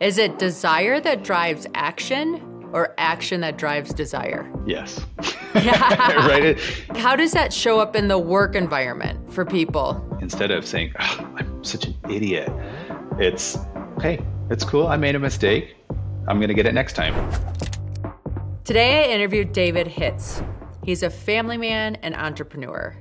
Is it desire that drives action or action that drives desire? Yes. Yeah. Right? How does that show up in the work environment for people? Instead of saying, oh, I'm such an idiot, it's, hey, it's cool. I made a mistake. I'm going to get it next time. Today I interviewed David Hitz. He's a family man and entrepreneur.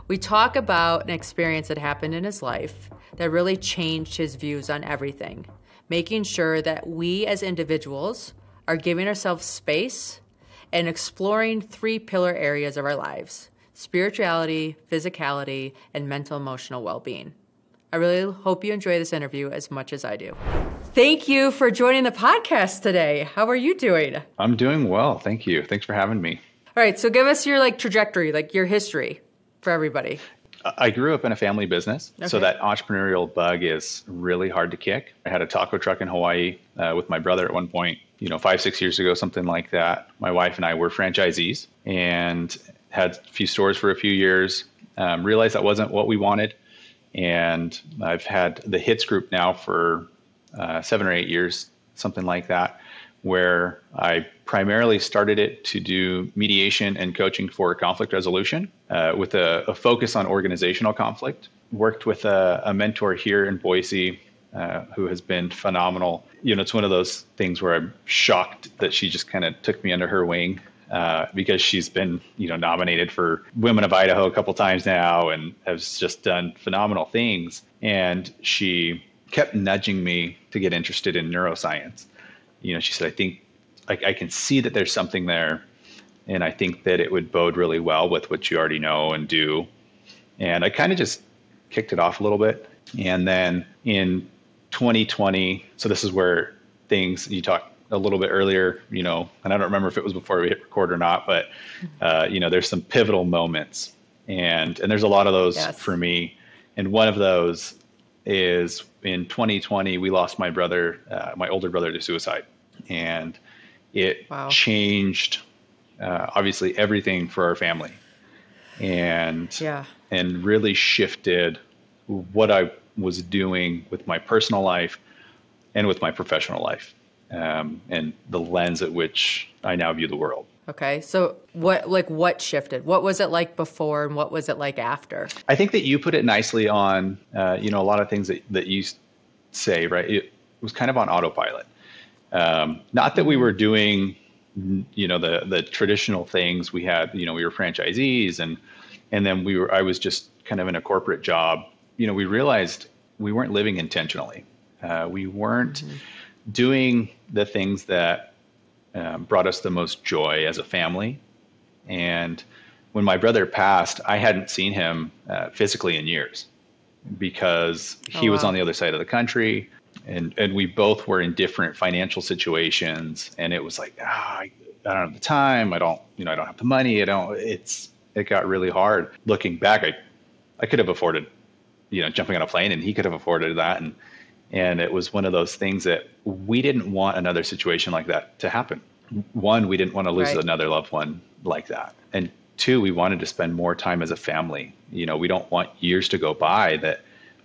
We talk about an experience that happened in his life that really changed his views on everything, making sure that we as individuals are giving ourselves space and exploring 3 pillar areas of our lives: spirituality, physicality, and mental emotional well-being. I really hope you enjoy this interview as much as I do. Thank you for joining the podcast today. How are you doing? I'm doing well. Thank you. Thanks for having me. All right, so give us your trajectory, your history for everybody. I grew up in a family business, Okay. so that entrepreneurial bug is really hard to kick. I had a taco truck in Hawaii with my brother at one point, 5-6 years ago, something like that. My wife and I were franchisees and had a few stores for a few years, realized that wasn't what we wanted. And I've had the Hitz Group now for 7 or 8 years, something like that, where I primarily started it to do mediation and coaching for conflict resolution with a focus on organizational conflict. Worked with a mentor here in Boise who has been phenomenal. It's one of those things where I'm shocked that she just kind of took me under her wing because she's been, nominated for Women of Idaho a couple times now and has just done phenomenal things. And she kept nudging me to get interested in neuroscience. She said, I think I can see that there's something there. And I think that it would bode really well with what you already know and do. And I kind of just kicked it off a little bit. And then in 2020, so this is where things, you talked a little bit earlier, and I don't remember if it was before we hit record or not, but, there's some pivotal moments. And there's a lot of those for me. And one of those is in 2020, we lost my brother, my older brother, to suicide. And it changed, obviously, everything for our family. And really shifted what I was doing with my personal life and with my professional life, and the lens at which I now view the world. Okay. So what shifted? What was it like before and what was it like after? I think that you put it nicely on, a lot of things that you say, right? It was kind of on autopilot. Not that we were doing, the traditional things we had, we were franchisees and then I was just kind of in a corporate job. We realized we weren't living intentionally. We weren't doing the things that brought us the most joy as a family. And when my brother passed, I hadn't seen him physically in years because he was on the other side of the country, and we both were in different financial situations. And it was like, I don't have the time. I don't have the money. It got really hard. Looking back, I could have afforded, jumping on a plane, and he could have afforded that. And it was one of those things that we didn't want another situation like that to happen. One, we didn't want to lose another loved one like that. And 2, we wanted to spend more time as a family. We don't want years to go by that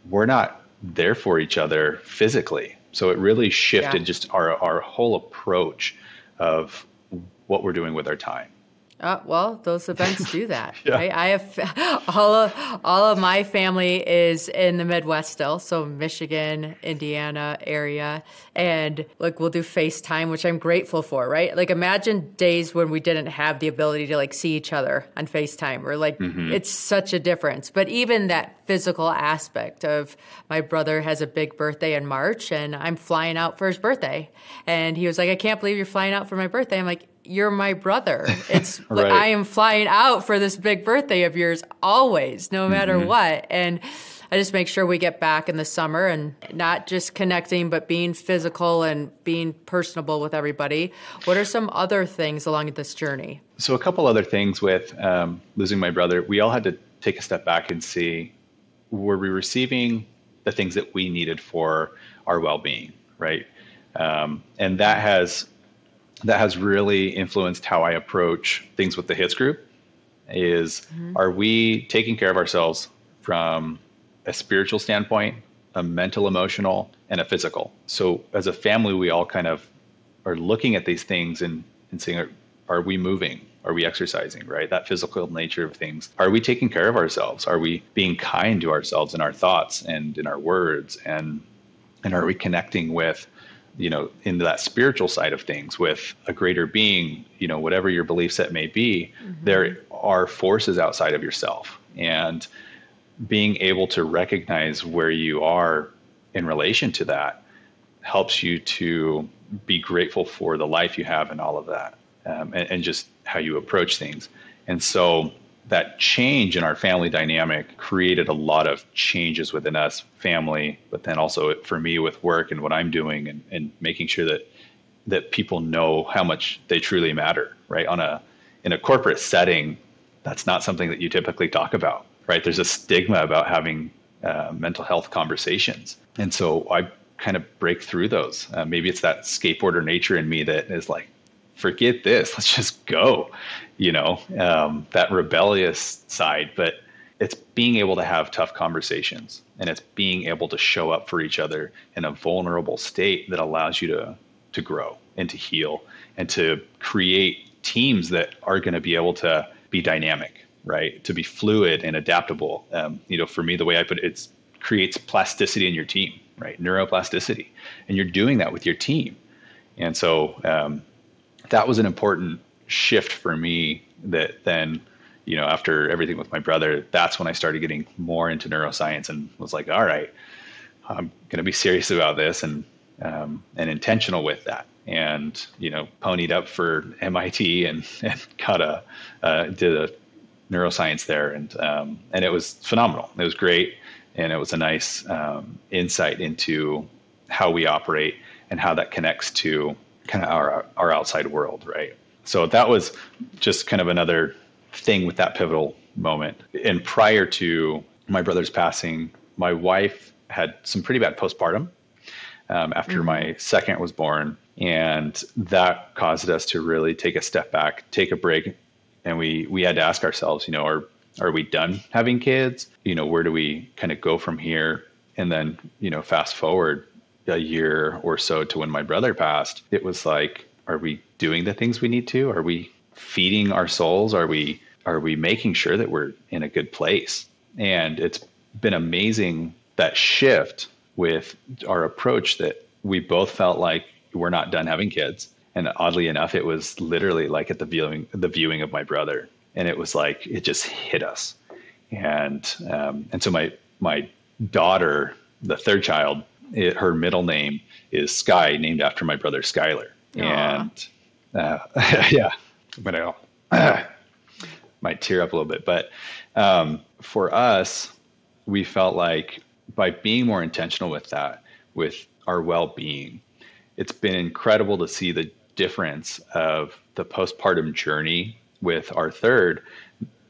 we're not there for each other physically. So it really shifted just our whole approach of what we're doing with our time. Well, those events do that. Right? I have all of my family is in the Midwest still, so Michigan, Indiana area, and we'll do FaceTime, which I'm grateful for. Right? Imagine days when we didn't have the ability to see each other on FaceTime, or it's such a difference. But even that physical aspect of my brother has a big birthday in March, and I'm flying out for his birthday, and he was like, "I can't believe you're flying out for my birthday." I'm like, "You're my brother. It's right. I am flying out for this big birthday of yours always, no matter what." And I just make sure we get back in the summer and not just connecting, but being physical and being personable with everybody. What are some other things along this journey? So a couple other things with losing my brother. We all had to take a step back and see, were we receiving the things that we needed for our well-being, right? And that has really influenced how I approach things with the Hitz Group. Are we taking care of ourselves from a spiritual standpoint, a mental, emotional, and a physical. So as a family, we all kind of are looking at these things and saying, are we moving? Are we exercising, right? That physical nature of things. Are we taking care of ourselves? Are we being kind to ourselves in our thoughts and in our words? And are we connecting with, into that spiritual side of things with a greater being, whatever your belief set may be, there are forces outside of yourself. And being able to recognize where you are in relation to that helps you to be grateful for the life you have and all of that, and just how you approach things. And so that change in our family dynamic created a lot of changes within us family, but then also for me with work and what I'm doing and making sure that people know how much they truly matter, right? In a corporate setting, that's not something that you typically talk about, right? There's a stigma about having mental health conversations. And so I kind of break through those. Maybe it's that skateboarder nature in me that is like, forget this, let's just go, that rebellious side. But it's being able to have tough conversations, and it's being able to show up for each other in a vulnerable state that allows you to grow and to heal and to create teams that are going to be able to be dynamic, right? To be fluid and adaptable. For me, the way I put it creates plasticity in your team, right? Neuroplasticity. And you're doing that with your team. And so that was an important shift for me that then, after everything with my brother, that's when I started getting more into neuroscience and was like, all right, I'm going to be serious about this and intentional with that. And, ponied up for MIT and did a neuroscience there. And it was phenomenal. It was great. And it was a nice insight into how we operate and how that connects to kind of our outside world, right? So that was just kind of another thing with that pivotal moment. And prior to my brother's passing, my wife had some pretty bad postpartum after my second was born. And that caused us to really take a step back, take a break. And we had to ask ourselves, are we done having kids? Where do we kind of go from here? And then, fast forward a year or so to when my brother passed, it was like, are we doing the things we need to? Are we feeding our souls? Are we making sure that we're in a good place? And it's been amazing, that shift with our approach, that we both felt like we're not done having kids. And oddly enough, it was literally like at the viewing of my brother. And it was like, it just hit us. And so my daughter, the third child, her middle name is Sky, named after my brother Skylar. Aww. And yeah, but I might tear up a little bit. But for us, we felt like by being more intentional with that, with our well-being, it's been incredible to see the difference of the postpartum journey with our third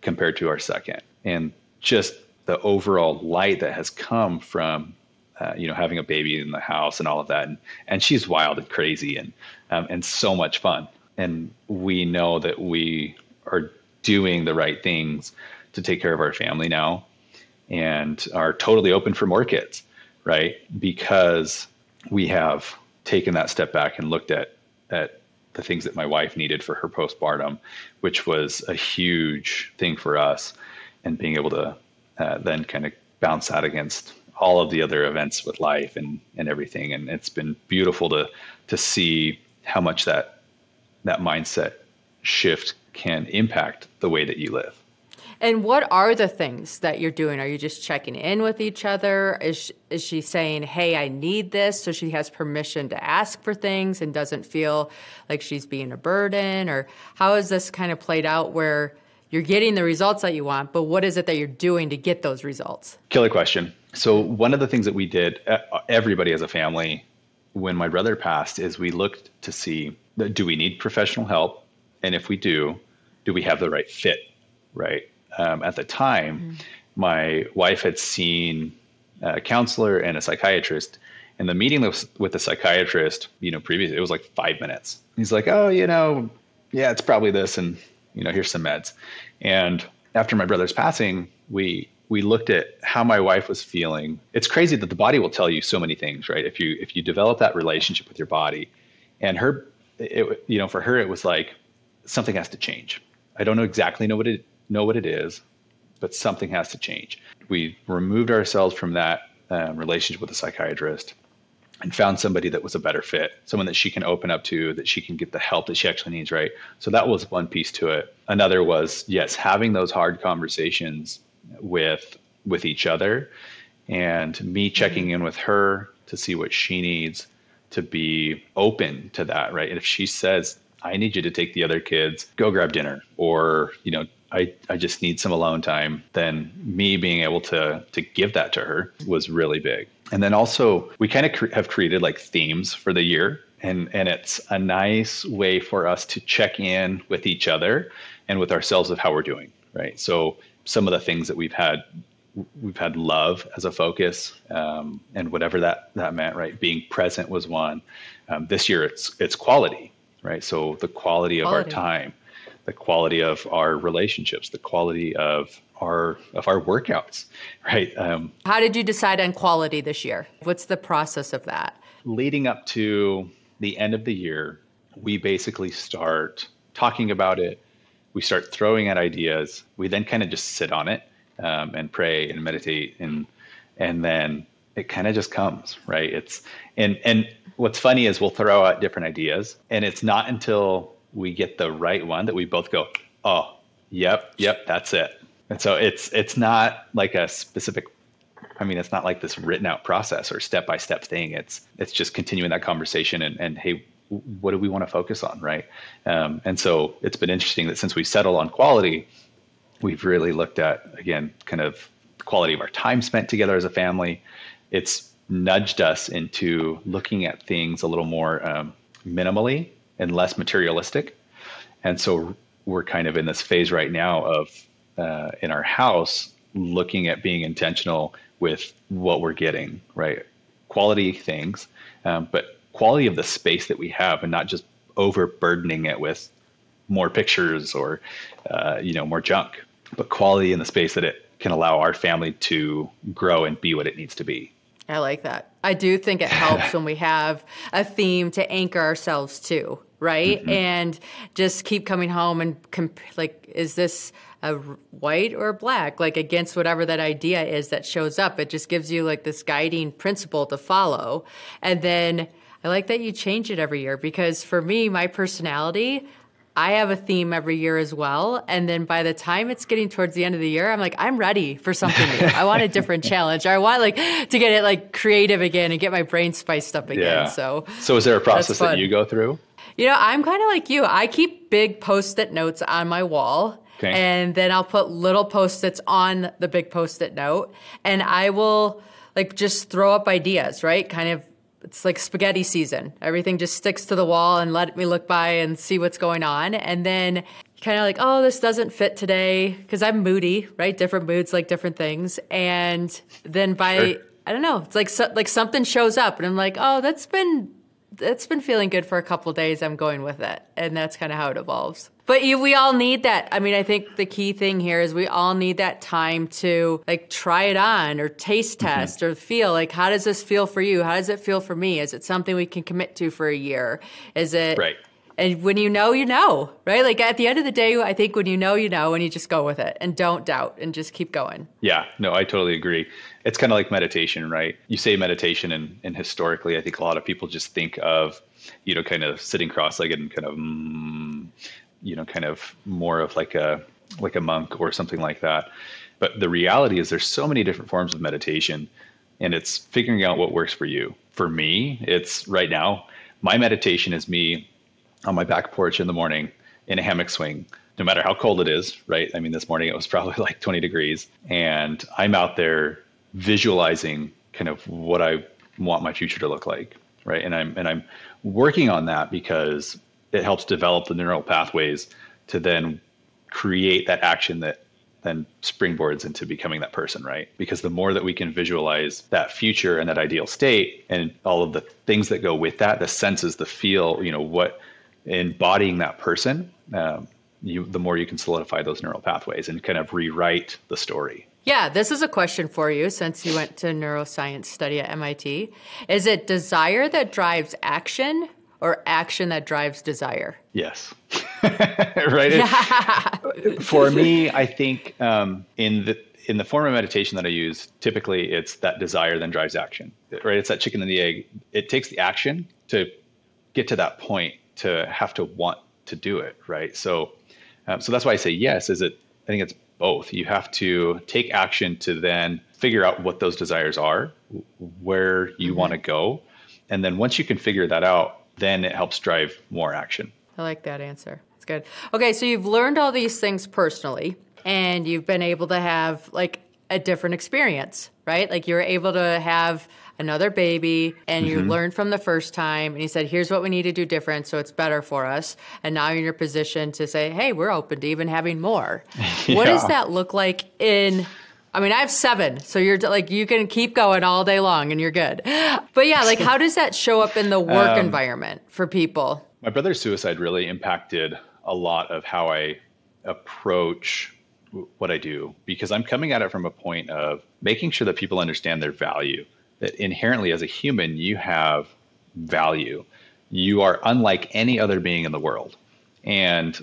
compared to our second, and just the overall light that has come from having a baby in the house and all of that. And she's wild and crazy and so much fun. And we know that we are doing the right things to take care of our family now, and are totally open for more kids, right? Because we have taken that step back and looked at the things that my wife needed for her postpartum, which was a huge thing for us, and being able to then kind of bounce that against all of the other events with life and everything. And it's been beautiful to see how much that mindset shift can impact the way that you live. And what are the things that you're doing? Are you just checking in with each other? Is she saying, hey, I need this, so she has permission to ask for things and doesn't feel like she's being a burden? Or how has this kind of played out where you're getting the results that you want, but what is it that you're doing to get those results? Killer question. So one of the things that we did, everybody as a family, when my brother passed, is we looked to see, do we need professional help? And if we do we have the right fit, right? At the time, my wife had seen a counselor and a psychiatrist, and the meeting with the psychiatrist, previously, it was like 5 minutes. He's like, oh, yeah, it's probably this, and here's some meds. And after my brother's passing, we we looked at how my wife was feeling. It's crazy that the body will tell you so many things, right? If you develop that relationship with your body, and for her, it was like something has to change. I don't exactly know what it is, but something has to change. We removed ourselves from that relationship with a psychiatrist and found somebody that was a better fit, someone that she can open up to, that she can get the help that she actually needs, right? So that was one piece to it. Another was, yes, having those hard conversations with each other, and me checking in with her to see what she needs, to be open to that, right? And if she says, I need you to take the other kids, go grab dinner, or, I just need some alone time, then me being able to give that to her was really big. And then also we kind of have created like themes for the year, and it's a nice way for us to check in with each other and with ourselves of how we're doing, right? So some of the things that we've had love as a focus, and whatever that meant, right? Being present was one. This year it's quality, right? So the quality of our time, the quality of our relationships, the quality of our workouts, right? How did you decide on quality this year? What's the process of that? Leading up to the end of the year, we basically start talking about it. We start throwing out ideas. We then kind of just sit on it, and pray and meditate, and then it kind of just comes, right? And what's funny is we'll throw out different ideas, and it's not until we get the right one that we both go, oh, yep, that's it. And so it's not like a specific, it's not like this written out process or step-by-step thing. It's just continuing that conversation and hey, what do we want to focus on, right? And so it's been interesting that since we settled on quality, we've really looked at, again, kind of the quality of our time spent together as a family. It's nudged us into looking at things a little more minimally and less materialistic. And so we're kind of in this phase right now of, in our house, looking at being intentional with what we're getting, right? Quality things, but quality of the space that we have, and not just overburdening it with more pictures or, more junk, but quality in the space that it can allow our family to grow and be what it needs to be. I like that. I do think it helps when we have a theme to anchor ourselves to, right? Mm-hmm. And just keep coming home and is this a white or black, like against whatever that idea is that shows up. It just gives you like this guiding principle to follow. And then I like that you change it every year, because for me, my personality, I have a theme every year as well. And then by the time it's getting towards the end of the year, I'm like, I'm ready for something new. I want a different challenge. Or I want to get it like creative again and get my brain spiced up again. Yeah. So is there a process that you go through? I'm kind of like you. I keep big Post-it notes on my wall. Okay. And then I'll put little Post-its on the big Post-it note. And I will just throw up ideas, right? Kind of, it's like spaghetti season. Everything just sticks to the wall and let me look by and see what's going on. And then kind of like, oh, this doesn't fit today, because I'm moody, right? Different moods like different things. And then I don't know, it's like something shows up and I'm like, oh, that's been feeling good for a couple of days. I'm going with it. And that's kind of how it evolves. But we all need that. I think the key thing here is we all need that time to try it on or taste test or feel how does this feel for you? How does it feel for me? Is it something we can commit to for a year? Is it right? And when you know, right? At the end of the day, I think when you know, and you just go with it and don't doubt and just keep going. Yeah, no, I totally agree. It's kind of like meditation, right? You say meditation, and historically, I think a lot of people just think of, kind of sitting cross-legged and kind of, kind of more of like a monk or something like that. But the reality is there's so many different forms of meditation, and it's figuring out what works for you. For me, it's right now, my meditation is me on my back porch in the morning in a hammock swing, no matter how cold it is, right? This morning it was probably like 20 degrees, and I'm out there visualizing kind of what I want my future to look like, right? And I'm working on that because it helps develop the neural pathways to then create that action that then springboards into becoming that person, right? Because the more that we can visualize that future and that ideal state and all of the things that go with that, the senses, the feel, what embodying that person, the more you can solidify those neural pathways and kind of rewrite the story. Yeah, this is a question for you since you went to neuroscience study at MIT. Is it desire that drives action or action that drives desire? Yes. Right. For me, I think in the form of meditation that I use, typically it's that desire then drives action, right? It's that chicken and the egg. It takes the action to get to that point to have to want to do it, right? So that's why I say yes. I think it's both. You have to take action to then figure out what those desires are, where you want to go. And then once you can figure that out, then it helps drive more action. I like that answer. That's good. Okay, so you've learned all these things personally, and you've been able to have like a different experience, right? Like you were able to have another baby and you learned from the first time and you said, here's what we need to do different so it's better for us. And now you're in your position to say, hey, we're open to even having more. Yeah. What does that look like I have 7, so you're like, you can keep going all day long and you're good. But yeah, like how does that show up in the work environment for people? My brother's suicide really impacted a lot of how I approach what I do, because I'm coming at it from a point of making sure that people understand their value, that inherently as a human, you have value. You are unlike any other being in the world, and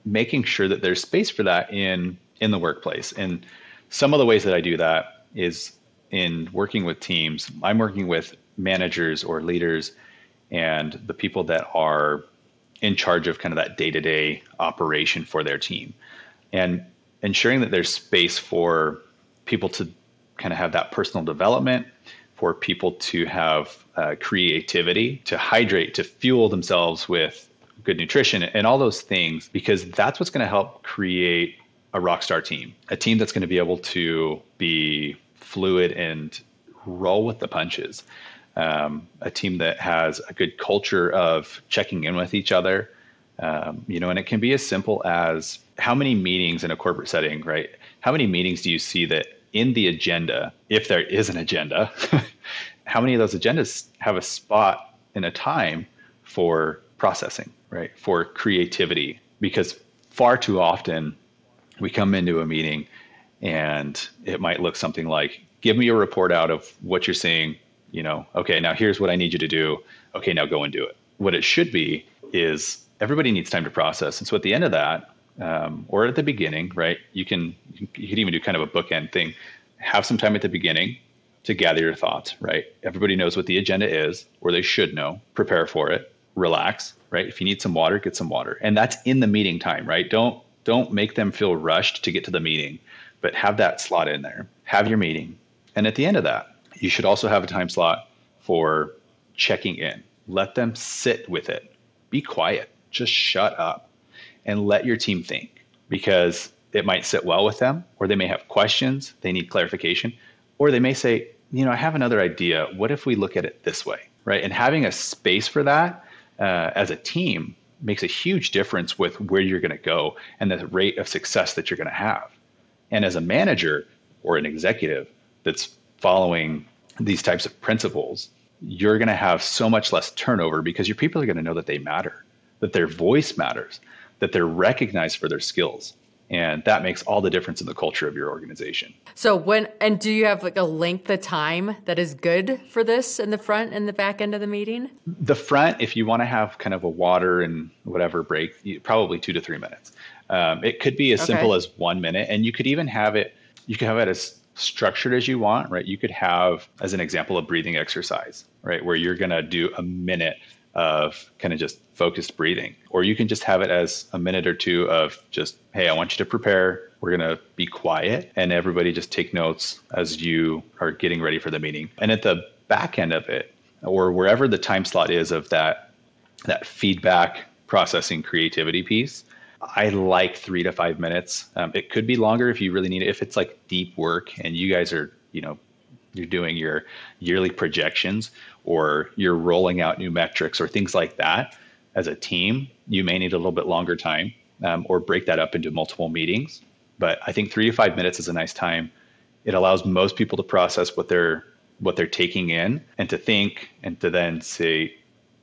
making sure that there's space for that in the workplace. And some of the ways that I do that is in working with teams. I'm working with managers or leaders and the people that are in charge of kind of that day-to-day operation for their team, and ensuring that there's space for people to kind of have that personal development, for people to have creativity, to hydrate, to fuel themselves with good nutrition and all those things, because that's what's going to help create a rock star team, a team that's going to be able to be fluid and roll with the punches, a team that has a good culture of checking in with each other. And it can be as simple as how many meetings in a corporate setting, right? How many meetings do you see that in the agenda, if there is an agenda, how many of those agendas have a spot and a time for processing, right? For creativity? Because far too often we come into a meeting and it might look something like, give me a report out of what you're seeing, okay, now here's what I need you to do. Okay, now go and do it. What it should be is everybody needs time to process. And so at the end of that, or at the beginning, right, you could even do kind of a bookend thing. Have some time at the beginning to gather your thoughts, right? Everybody knows what the agenda is, or they should know. Prepare for it. Relax, right? If you need some water, get some water. And that's in the meeting time, right? Don't make them feel rushed to get to the meeting, but have that slot in there. Have your meeting. And at the end of that, you should also have a time slot for checking in. Let them sit with it. Be quiet. Just shut up and let your team think, because it might sit well with them, or they may have questions, they need clarification, or they may say, I have another idea. What if we look at it this way, right? And having a space for that as a team makes a huge difference with where you're going to go and the rate of success that you're going to have. And as a manager or an executive that's following these types of principles, you're going to have so much less turnover, because your people are going to know that they matter, that their voice matters, that they're recognized for their skills. And that makes all the difference in the culture of your organization. So do you have like a length of time that is good for this in the front and the back end of the meeting? The front, if you want to have kind of a water and whatever break, probably 2 to 3 minutes. It could be as simple as 1 minute, and you could even have it as structured as you want, right? You could have, as an example, a breathing exercise, right? Where you're going to do a minute of kind of just focused breathing, or you can just have it as a minute or two of just, hey, I want you to prepare. We're going to be quiet, and everybody just take notes as you are getting ready for the meeting. And at the back end of it, or wherever the time slot is of that feedback, processing, creativity piece, I like 3 to 5 minutes. It could be longer if you really need it. If it's like deep work and you guys are, you're doing your yearly projections, or you're rolling out new metrics or things like that as a team, you may need a little bit longer time, or break that up into multiple meetings. But I think 3 to 5 minutes is a nice time. It allows most people to process what they're taking in, and to think, and to then say,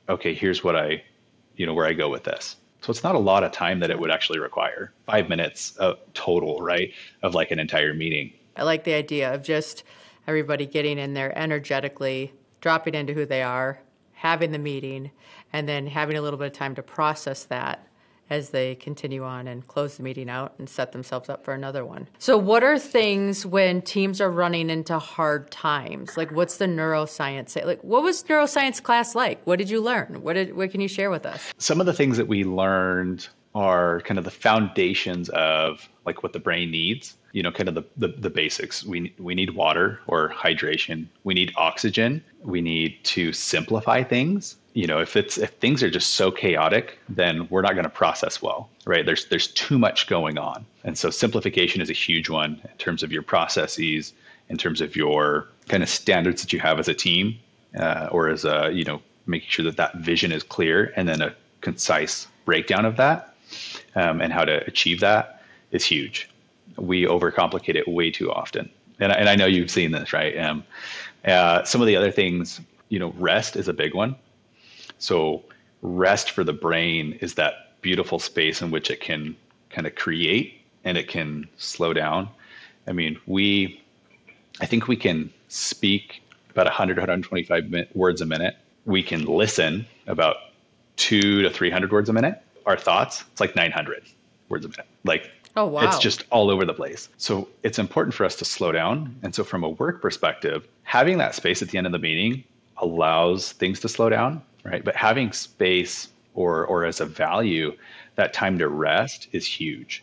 okay, here's what where I go with this. So it's not a lot of time that it would actually require. 5 minutes total, right, of like an entire meeting. I like the idea of just everybody getting in there energetically, dropping into who they are, having the meeting, and then having a little bit of time to process that as they continue on and close the meeting out and set themselves up for another one. So what are things when teams are running into hard times? Like, what's the neuroscience say? Like, what was neuroscience class like? What did you learn? What can you share with us? Some of the things that we learned are kind of the foundations of like what the brain needs, kind of the basics. We need water or hydration. We need oxygen. We need to simplify things. If things are just so chaotic, then we're not going to process well, right? There's too much going on. And so simplification is a huge one in terms of your processes, in terms of your kind of standards that you have as a team, or as making sure that vision is clear, and then a concise breakdown of that, and how to achieve that is huge. We overcomplicate it way too often. And I know you've seen this, right? Some of the other things, rest is a big one. So rest for the brain is that beautiful space in which it can kind of create and it can slow down. I mean, I think we can speak about 100, 125 words a minute. We can listen about 200 to 300 words a minute. Our thoughts, it's like 900 words a minute. Like, oh, wow. It's just all over the place. So it's important for us to slow down. And so from a work perspective, having that space at the end of the meeting allows things to slow down, right? But having space or as a value, that time to rest is huge.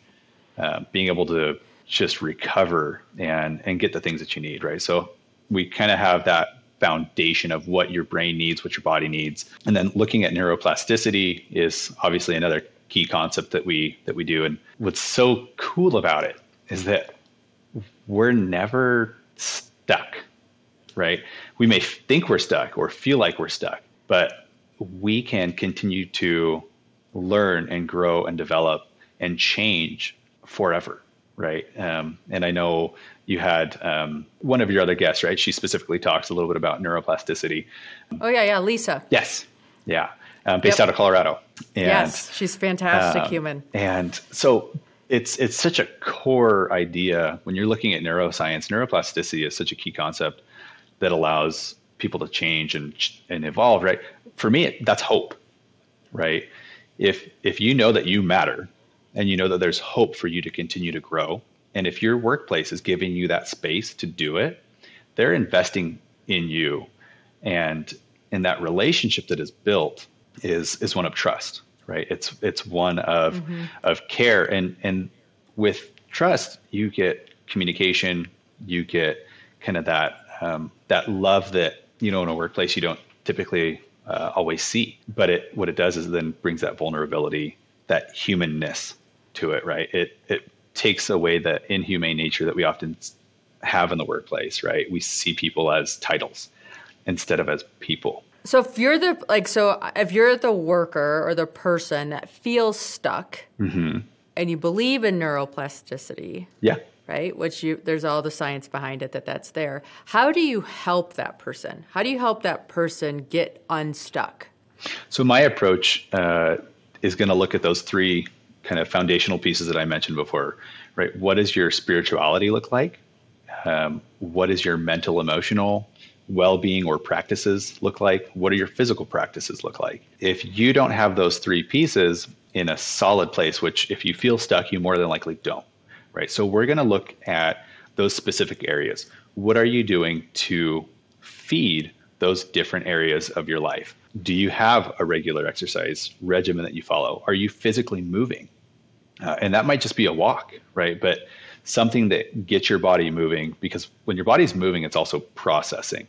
Being able to just recover and get the things that you need, right? So we kind of have that foundation of what your brain needs, what your body needs. And then looking at neuroplasticity is obviously another key concept that we do. And what's so cool about it is that we're never stuck, right? We may think we're stuck or feel like we're stuck, but we can continue to learn and grow and develop and change forever, right? And I know you had one of your other guests, right? She specifically talks a little bit about neuroplasticity. Oh, yeah, Lisa. Yes, yeah, based out of Colorado. And, yes, she's a fantastic human. And so it's such a core idea when you're looking at neuroscience. Neuroplasticity is such a key concept that allows people to change and evolve, right? For me, that's hope, right? If you know that you matter and you know that there's hope for you to continue to grow, and if your workplace is giving you that space to do it, they're investing in you. And in that relationship that is built is one of trust, right? It's one of care. And with trust, you get communication, you get kind of that love that, in a workplace you don't typically always see. But what it does is then brings that vulnerability, that humanness to it, right? It takes away the inhumane nature that we often have in the workplace, right? We see people as titles instead of as people. So if you're the worker or the person that feels stuck, and you believe in neuroplasticity, yeah, right? There's all the science behind it that's there. How do you help that person? How do you help that person get unstuck? So my approach is going to look at those three kind of foundational pieces that I mentioned before, right? What does your spirituality look like? What is your mental, emotional well-being or practices look like? What do your physical practices look like? If you don't have those three pieces in a solid place, which if you feel stuck, you more than likely don't, right? So we're going to look at those specific areas. What are you doing to feed those different areas of your life? Do you have a regular exercise regimen that you follow? Are you physically moving? And that might just be a walk, right? But something that gets your body moving, because when your body's moving, it's also processing.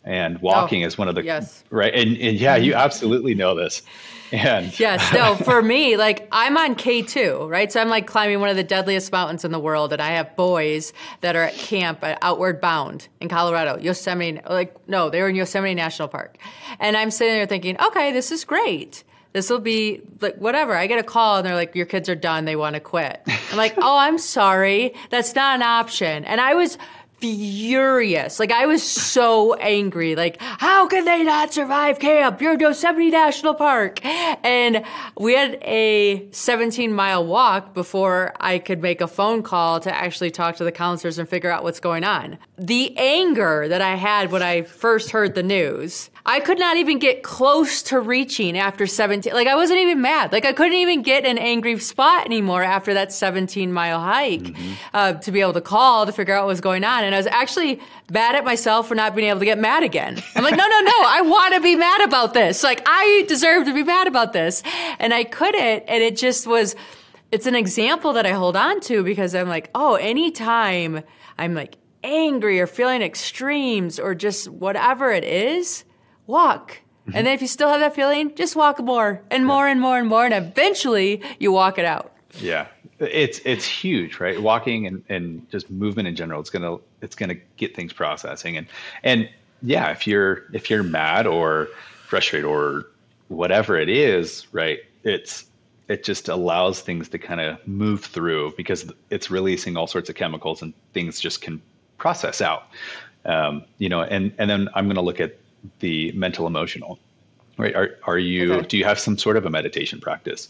And walking is one of the, yes. Right. And yeah, you absolutely know this. And yes, no, for me, I'm on K2, right? So I'm climbing one of the deadliest mountains in the world. And I have boys that are at camp at Outward Bound in Colorado, Yosemite. They were in Yosemite National Park. And I'm sitting there thinking, okay, this is great. This will be whatever. I get a call and they're like, your kids are done. They want to quit. I'm like, oh, I'm sorry. That's not an option. And I was furious. Like, I was so angry. Like, how can they not survive camp? You're Yosemite National Park. And we had a 17-mile walk before I could make a phone call to actually talk to the counselors and figure out what's going on. The anger that I had when I first heard the news, I could not even get close to reaching after 17. Like, I wasn't even mad. Like, I couldn't even get an angry spot anymore after that 17-mile hike to be able to call to figure out what was going on. And I was actually mad at myself for not being able to get mad again. I'm like, no, I want to be mad about this. Like, I deserve to be mad about this. And I couldn't. And it just was, it's an example that I hold on to because I'm like, oh, anytime I'm like angry or feeling extremes or just whatever it is, walk. And then if you still have that feeling, just walk more and more and more and more. And eventually you walk it out. Yeah. It's huge, right? Walking and just movement in general, it's gonna get things processing. And yeah, if you're mad or frustrated or whatever it is, right? It just allows things to kind of move through because it's releasing all sorts of chemicals and things just can process out. And then I'm gonna look at the mental emotional, right? Do you have some sort of a meditation practice?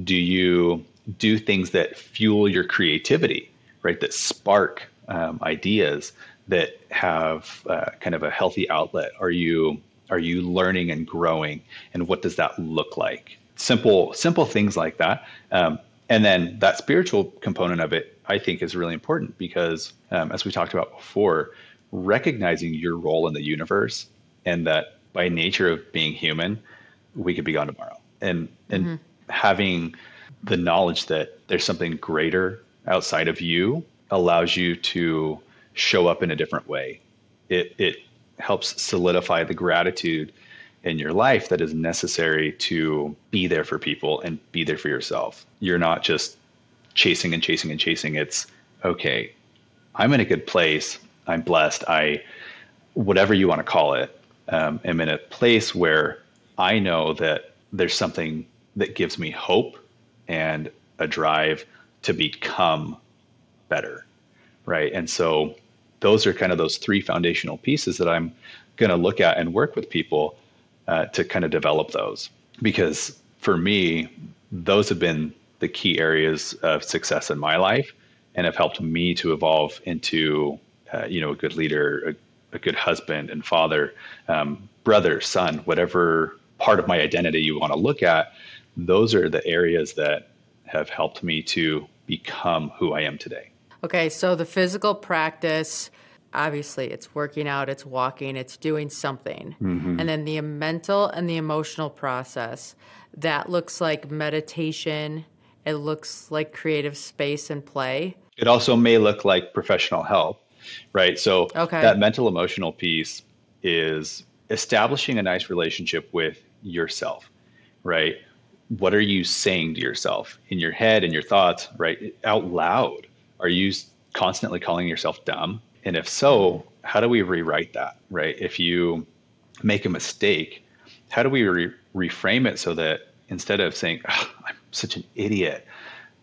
Do you do things that fuel your creativity, right? That spark ideas that have kind of a healthy outlet. Are you learning and growing? And what does that look like? Simple things like that. And then that spiritual component of it, I think, is really important because as we talked about before, recognizing your role in the universe and that by nature of being human, we could be gone tomorrow. And having the knowledge that there's something greater outside of you allows you to show up in a different way. It helps solidify the gratitude in your life that is necessary to be there for people and be there for yourself. You're not just chasing and chasing and chasing. It's, okay, I'm in a good place. I'm blessed. Whatever you want to call it, am in a place where I know that there's something that gives me hope and a drive to become better, right? And so those are kind of those three foundational pieces that I'm going to look at and work with people to kind of develop those. Because for me, those have been the key areas of success in my life and have helped me to evolve into, a good leader, a good husband and father, brother, son, whatever part of my identity you want to look at. Those are the areas that have helped me to become who I am today. Okay, so the physical practice, obviously it's working out, it's walking, it's doing something. And then the mental and the emotional process, that looks like meditation, it looks like creative space and play. It also may look like professional help, right? So that mental emotional piece is establishing a nice relationship with yourself, right? What are you saying to yourself in your head and your thoughts, right? Out loud. Are you constantly calling yourself dumb? And if so, how do we rewrite that, right? If you make a mistake, how do we reframe it so that instead of saying, oh, I'm such an idiot,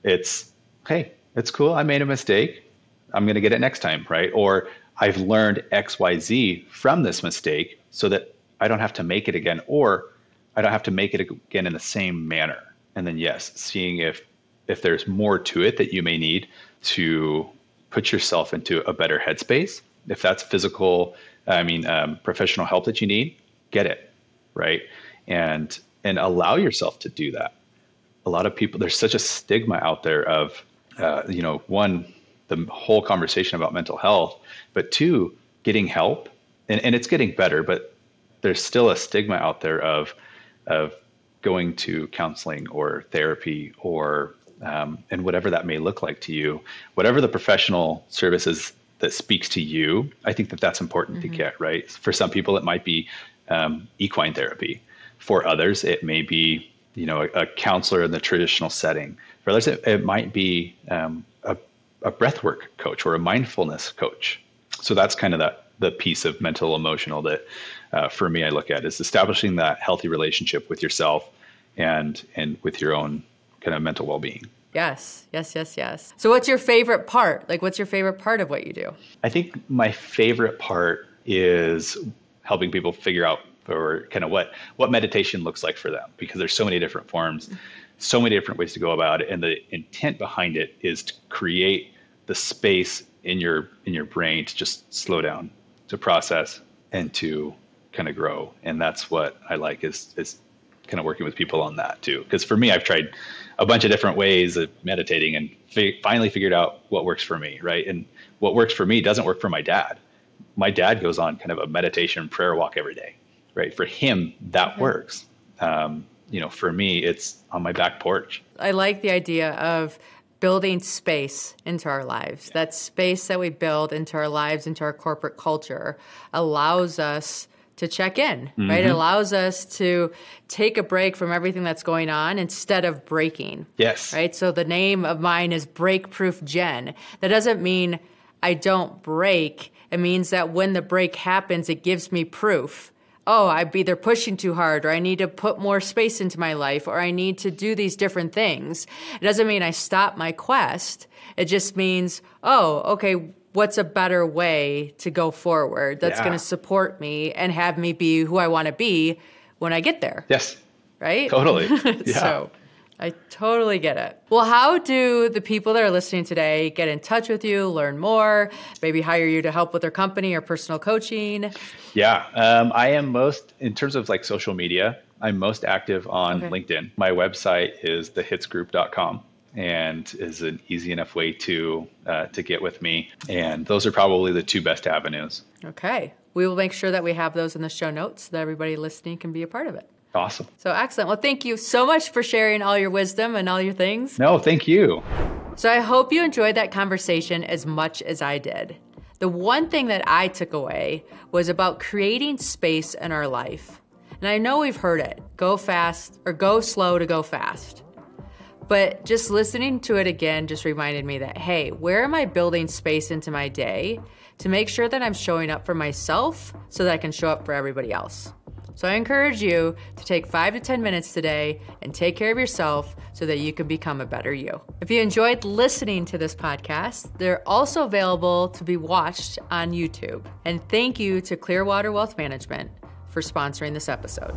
it's, hey, it's cool. I made a mistake. I'm going to get it next time, right? Or I've learned X, Y, Z from this mistake so that I don't have to make it again, or I don't have to make it again in the same manner. And then, yes, seeing if there's more to it that you may need to put yourself into a better headspace. If that's professional help that you need, get it, right? And allow yourself to do that. A lot of people, there's such a stigma out there of, one, the whole conversation about mental health, but two, getting help. And it's getting better, but there's still a stigma out there of going to counseling or therapy or and whatever that may look like to you, whatever the professional services that speaks to you, I think that's important to get, right? For some people, it might be equine therapy. For others, it may be, a counselor in the traditional setting. For others, it might be a breathwork coach or a mindfulness coach. So that's kind of the piece of mental emotional that for me, I look at is establishing that healthy relationship with yourself and with your own kind of mental well-being. Yes, yes, yes, yes. So what's your favorite part? Like, what's your favorite part of what you do? I think my favorite part is helping people figure out or kind of what meditation looks like for them, because there's so many different forms, so many different ways to go about it. And the intent behind it is to create the space in your brain to just slow down, to process, and to kind of grow. And that's what I like is kind of working with people on that too. Because for me, I've tried a bunch of different ways of meditating and finally figured out what works for me, right? And what works for me doesn't work for my dad. My dad goes on kind of a meditation prayer walk every day, right? For him, that works. For me, it's on my back porch. I like the idea of building space into our lives. That space that we build into our lives, into our corporate culture, allows us to check in, right? It allows us to take a break from everything that's going on instead of breaking. Yes. Right? So the name of mine is Breakproof Jenn. That doesn't mean I don't break. It means that when the break happens, it gives me proof. Oh, I'm either pushing too hard, or I need to put more space into my life, or I need to do these different things. It doesn't mean I stop my quest. It just means, oh, okay, what's a better way to go forward that's going to support me and have me be who I want to be when I get there? Yes. Right? Totally. Yeah. So I totally get it. Well, how do the people that are listening today get in touch with you, learn more, maybe hire you to help with their company or personal coaching? Yeah. I am most, in terms of like social media, I'm most active on LinkedIn. My website is thehitzgroup.com. And is an easy enough way to get with me. And those are probably the two best avenues. Okay. We will make sure that we have those in the show notes so that everybody listening can be a part of it. Awesome. So excellent. Well, thank you so much for sharing all your wisdom and all your things. No, thank you. So I hope you enjoyed that conversation as much as I did. The one thing that I took away was about creating space in our life. And I know we've heard it, go fast or go slow to go fast. But just listening to it again just reminded me that, hey, where am I building space into my day to make sure that I'm showing up for myself so that I can show up for everybody else? So I encourage you to take 5 to 10 minutes today and take care of yourself so that you can become a better you. If you enjoyed listening to this podcast, they're also available to be watched on YouTube. And thank you to Clearwater Wealth Management for sponsoring this episode.